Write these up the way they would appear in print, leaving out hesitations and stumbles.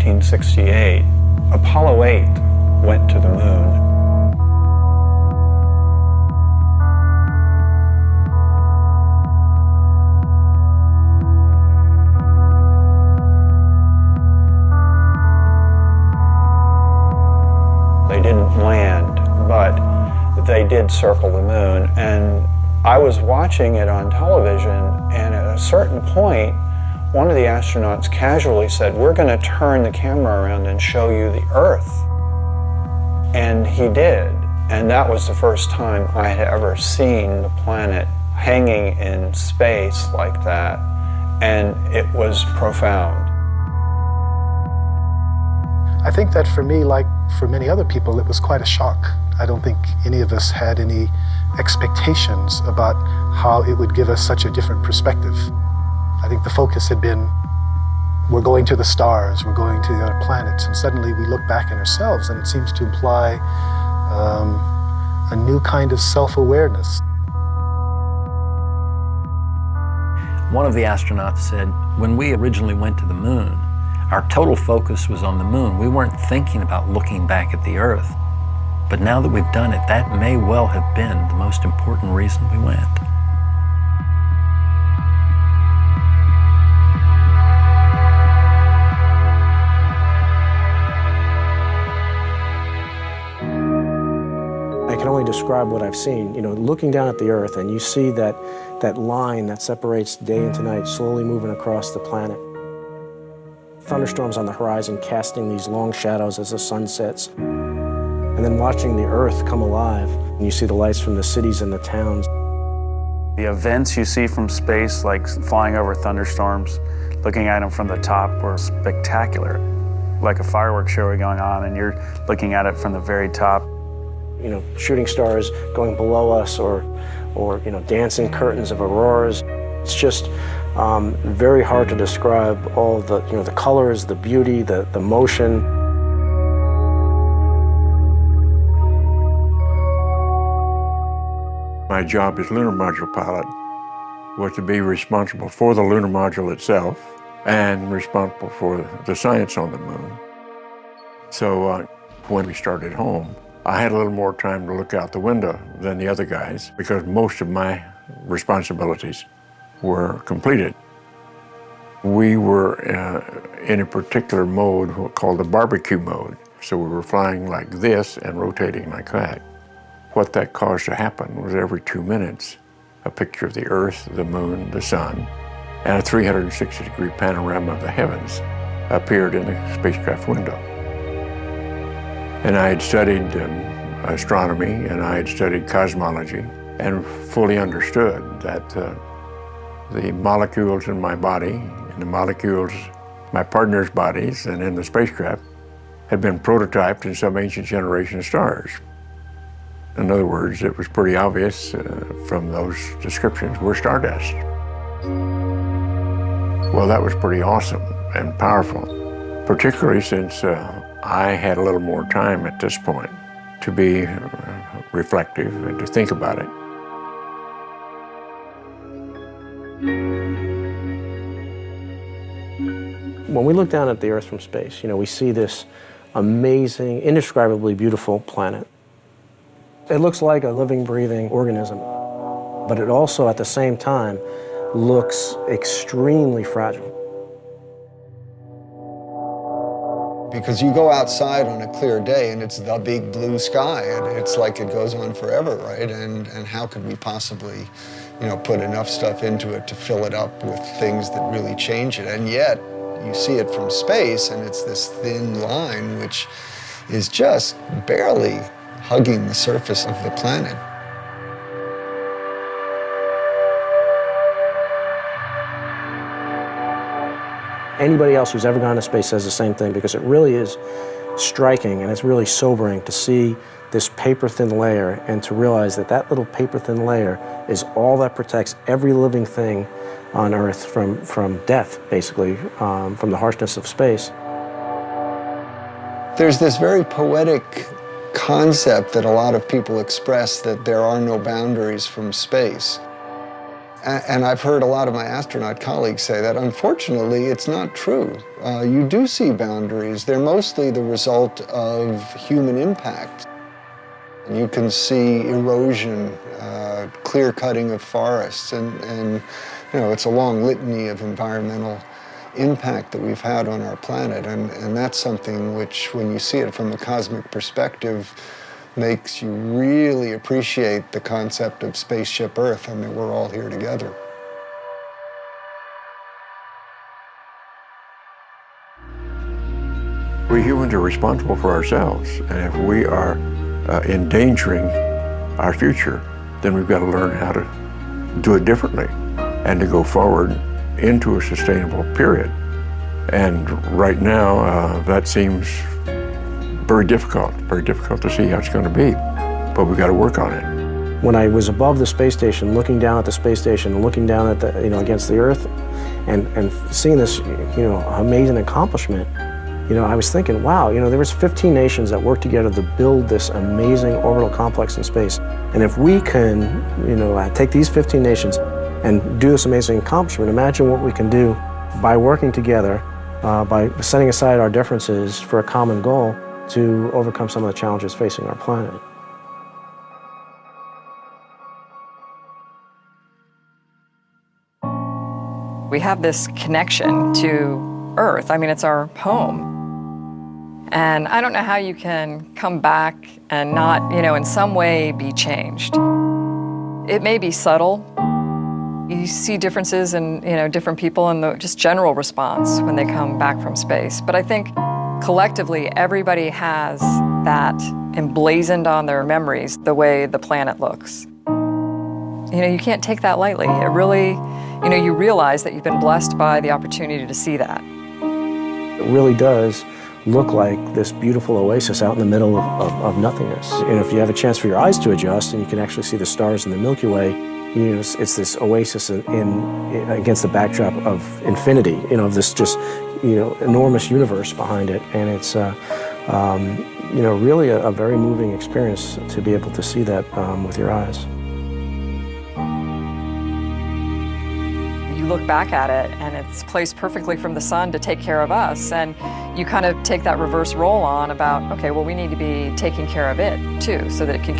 1968, Apollo 8 went to the moon. They didn't land, but they did circle the moon. And I was watching it on television, and at a certain point, one of the astronauts casually said, "We're going to turn the camera around and show you the Earth." And he did. And that was the first time I had ever seen the planet hanging in space like that. And it was profound. I think that for me, like for many other people, it was quite a shock. I don't think any of us had any expectations about how it would give us such a different perspective. I think the focus had been, we're going to the stars, we're going to the other planets, and suddenly we look back at ourselves and it seems to imply a new kind of self-awareness. One of the astronauts said, when we originally went to the moon, our total focus was on the moon. We weren't thinking about looking back at the Earth. But now that we've done it, that may well have been the most important reason we went. I can only describe what I've seen. You know, looking down at the Earth and you see that line that separates day into night slowly moving across the planet. Thunderstorms on the horizon casting these long shadows as the sun sets. And then watching the Earth come alive. And you see the lights from the cities and the towns. The events you see from space, like flying over thunderstorms, looking at them from the top, were spectacular. Like a fireworks show going on, and you're looking at it from the very top. You know, shooting stars going below us, or you know, dancing curtains of auroras. It's just very hard to describe all the, you know, the colors, the beauty, the motion. My job as lunar module pilot was to be responsible for the lunar module itself and responsible for the science on the moon. So when we started home, I had a little more time to look out the window than the other guys because most of my responsibilities were completed. We were in a particular mode called the barbecue mode. So we were flying like this and rotating like that. What that caused to happen was every 2 minutes, a picture of the Earth, the moon, the sun, and a 360-degree panorama of the heavens appeared in the spacecraft window. And I had studied astronomy and I had studied cosmology and fully understood that the molecules in my body and the molecules in my partner's bodies and in the spacecraft had been prototyped in some ancient generation of stars. In other words, it was pretty obvious from those descriptions we're stardust. Well, that was pretty awesome and powerful, particularly since I had a little more time at this point to be reflective and to think about it. When we look down at the Earth from space, you know, we see this amazing, indescribably beautiful planet. It looks like a living, breathing organism, but it also, at the same time, looks extremely fragile. Because you go outside on a clear day and it's the big blue sky, and it's like it goes on forever, right? And how could we possibly, you know, put enough stuff into it to fill it up with things that really change it? And yet, you see it from space, and it's this thin line which is just barely hugging the surface of the planet. Anybody else who's ever gone to space says the same thing, because it really is striking and it's really sobering to see this paper-thin layer and to realize that that little paper-thin layer is all that protects every living thing on Earth from death, basically, from the harshness of space. There's this very poetic concept that a lot of people express, that there are no boundaries from space. And I've heard a lot of my astronaut colleagues say that. Unfortunately, it's not true. You do see boundaries. They're mostly the result of human impact. You can see erosion, clear cutting of forests, and it's a long litany of environmental impact that we've had on our planet, and that's something which, when you see it from a cosmic perspective, makes you really appreciate the concept of Spaceship Earth and that we're all here together. We humans are responsible for ourselves, and if we are endangering our future, then we've got to learn how to do it differently and to go forward into a sustainable period. And right now, that seems very difficult to see how it's going to be, but we've got to work on it. When I was above the space station, looking down at the space station, and looking down at the, against the Earth, and seeing this, amazing accomplishment, I was thinking, wow, there was 15 nations that worked together to build this amazing orbital complex in space. And if we can, take these 15 nations and do this amazing accomplishment, imagine what we can do by working together, by setting aside our differences for a common goal to overcome some of the challenges facing our planet. We have this connection to Earth. I mean, it's our home. And I don't know how you can come back and not, in some way be changed. It may be subtle. You see differences in, different people and the just general response when they come back from space. But I think collectively, everybody has that emblazoned on their memories, the way the planet looks. You can't take that lightly. It really, you realize that you've been blessed by the opportunity to see that. It really does look like this beautiful oasis out in the middle of nothingness. If you have a chance for your eyes to adjust and you can actually see the stars in the Milky Way, it's this oasis against the backdrop of infinity, of this just, enormous universe behind it. And it's, really a very moving experience to be able to see that with your eyes. You look back at it and it's placed perfectly from the sun to take care of us, and you kind of take that reverse role on about, okay, well, we need to be taking care of it too, so that it can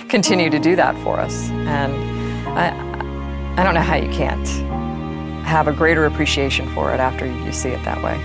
continue to do that for us. And I don't know how you can't have a greater appreciation for it after you see it that way.